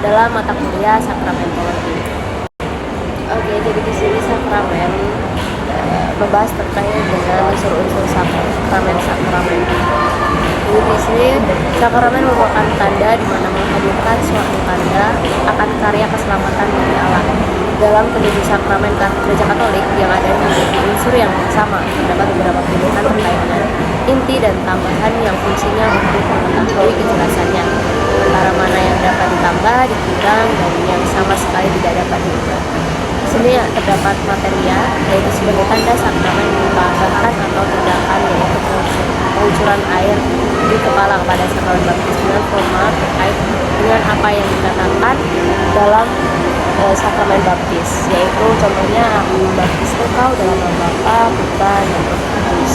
dalam mata kuliah sakramentologi. Oke, jadi di sini sakramen membahas terkait dengan unsur-unsur sakramen. Jadi di sini sakramen merupakan tanda di mana menghadirkan suatu tanda akan karya keselamatan dari Allah. Dalam ketujuh sakramen Gereja Katolik yang ada memiliki unsur yang sama, terdapat beberapa pilihan terkait dengan inti dan tambahan yang fungsinya untuk mengetahui kejelasannya. Antara mana yang dapat ditambah, dikurang, dan yang sama sekali tidak dapat diubah. Di sini terdapat materia, yaitu sebagai tanda sakramen tambahan atau tindakan, yaitu pengucuran air di kepala pada sakramen baptis dengan formal terkait dengan apa yang dikatakan dalam sakramen baptis, yaitu contohnya aku baptis engkau dalam nama Bapa, Putra, dan Roh Kudus.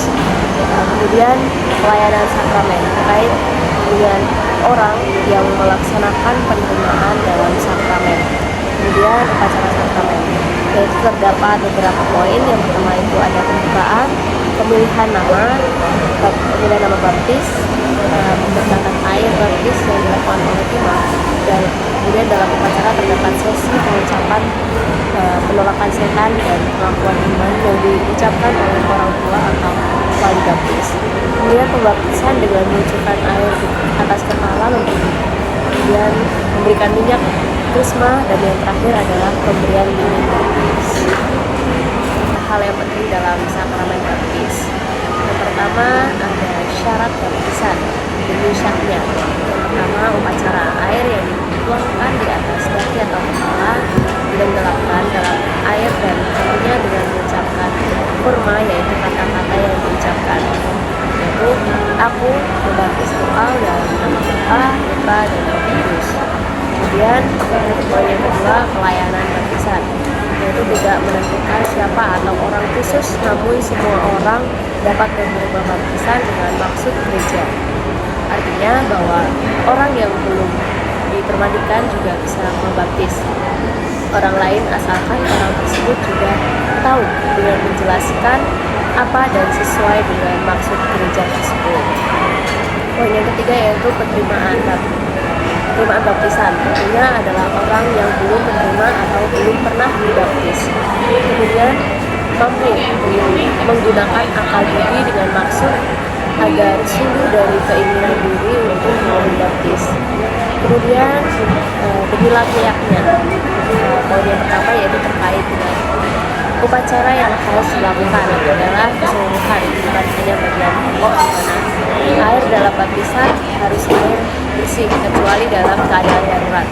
Kemudian pelayanan sakramen terkait dengan orang yang melaksanakan penerimaan dalam sakramen. Kemudian upacara sakramen, yaitu terdapat beberapa poin. Yang pertama itu ada pembukaan, pemilihan nama baptis, pemberkatan air baptis yang dilakukan oleh imam, dan kemudian dalam upacara terdapat sesi pengucapan penolakan setan dan pengakuan iman yang diucapkan oleh orang tua atau wali baptis. Kemudian pembaptisan dengan mengucurkan air di atas kepala, kemudian memberikan minyak krisma, dan yang terakhir adalah pemberian minyak baptis. Hal yang penting dalam sakramen baptis, yang pertama ada syarat baptisan demi syahnya. Yang pertama, upacara air yang dituangkan di atas daki atau kepala ditenggelamkan dalam air dan hatinya dengan mengucapkan kurma, yaitu kata-kata yang diucapkan, yaitu aku membaptis engkau dalam nama Bapa, Putra, dan Roh Kudus. Kemudian poin yang kedua, pelayanan baptisan, yaitu tidak menentukan siapa atau orang khusus, namun semua orang dapat menerima baptisan dengan maksud gereja. Artinya bahwa orang yang belum dipermandikan juga bisa membaptis orang lain, asalkan orang tersebut juga tahu dengan menjelaskan apa dan sesuai dengan maksud gereja tersebut. Poin yang ketiga yaitu penerimaan baptisan. Tentunya adalah orang yang belum menerima atau belum pernah dibaptis. Kemudian mampu menggunakan akal budi dengan maksud agar sungguh dari keinginan diri untuk mau dibaptis. Kemudian demi layaknya. Poin yang pertama yaitu terkait dengan upacara yang harus dilakukan adalah keseluruhan, bukan hanya bagian pokok di mana air dalam baptisan harus air bersih kecuali dalam keadaan darurat.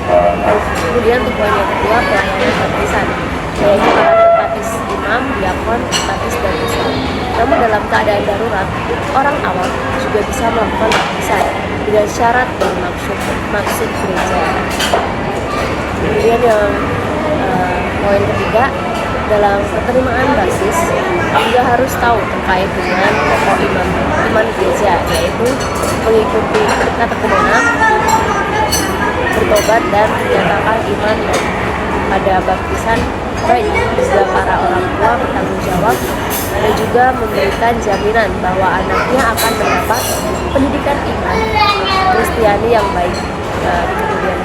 Kemudian untuk poin yang kedua, pelayanan baptisan, yaitu para baptis imam, diakon, baptis, dan uskup. Namun dalam keadaan darurat, orang awam juga bisa melakukan baptisan dengan syarat dan maksud gereja. Kemudian yang poin ketiga, dalam penerimaan baptis juga harus tahu terkait dengan pokok iman gereja, yaitu mengikuti katekumena, bertobat, dan menyatakan iman pada baptisan baik juga para orang tua bertanggung jawab, dan juga memberikan jaminan bahwa anaknya akan mendapat pendidikan iman Kristiani yang baik kemudian.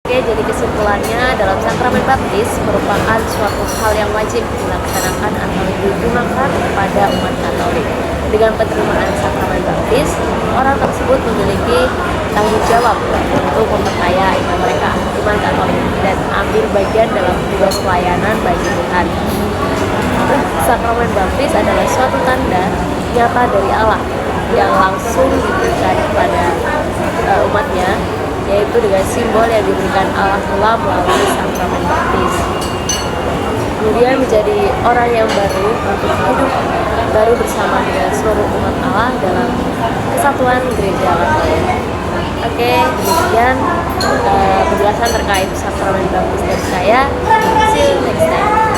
Oke, jadi kesimpulannya dalam sakramen baptis merupakan suatu hal yang wajib dilaksanakan atau digunakan kepada umat Katolik. Dengan penerimaan sakramen baptis, orang tersebut memiliki tanggung jawab untuk memperkaya iman mereka, iman Katolik, dan ambil bagian dalam tugas pelayanan bagi Tuhan. Sakramen baptis adalah suatu tanda nyata dari Allah yang langsung diberikan kepada umatnya, yaitu dengan simbol yang diberikan Allah melalui sakramen baptis. Kemudian menjadi orang yang baru untuk hidup baru bersama dengan seluruh umat Allah dalam kesatuan gereja Katolik. Oke, demikian penjelasan terkait sakramen baptis dari saya. See you next time.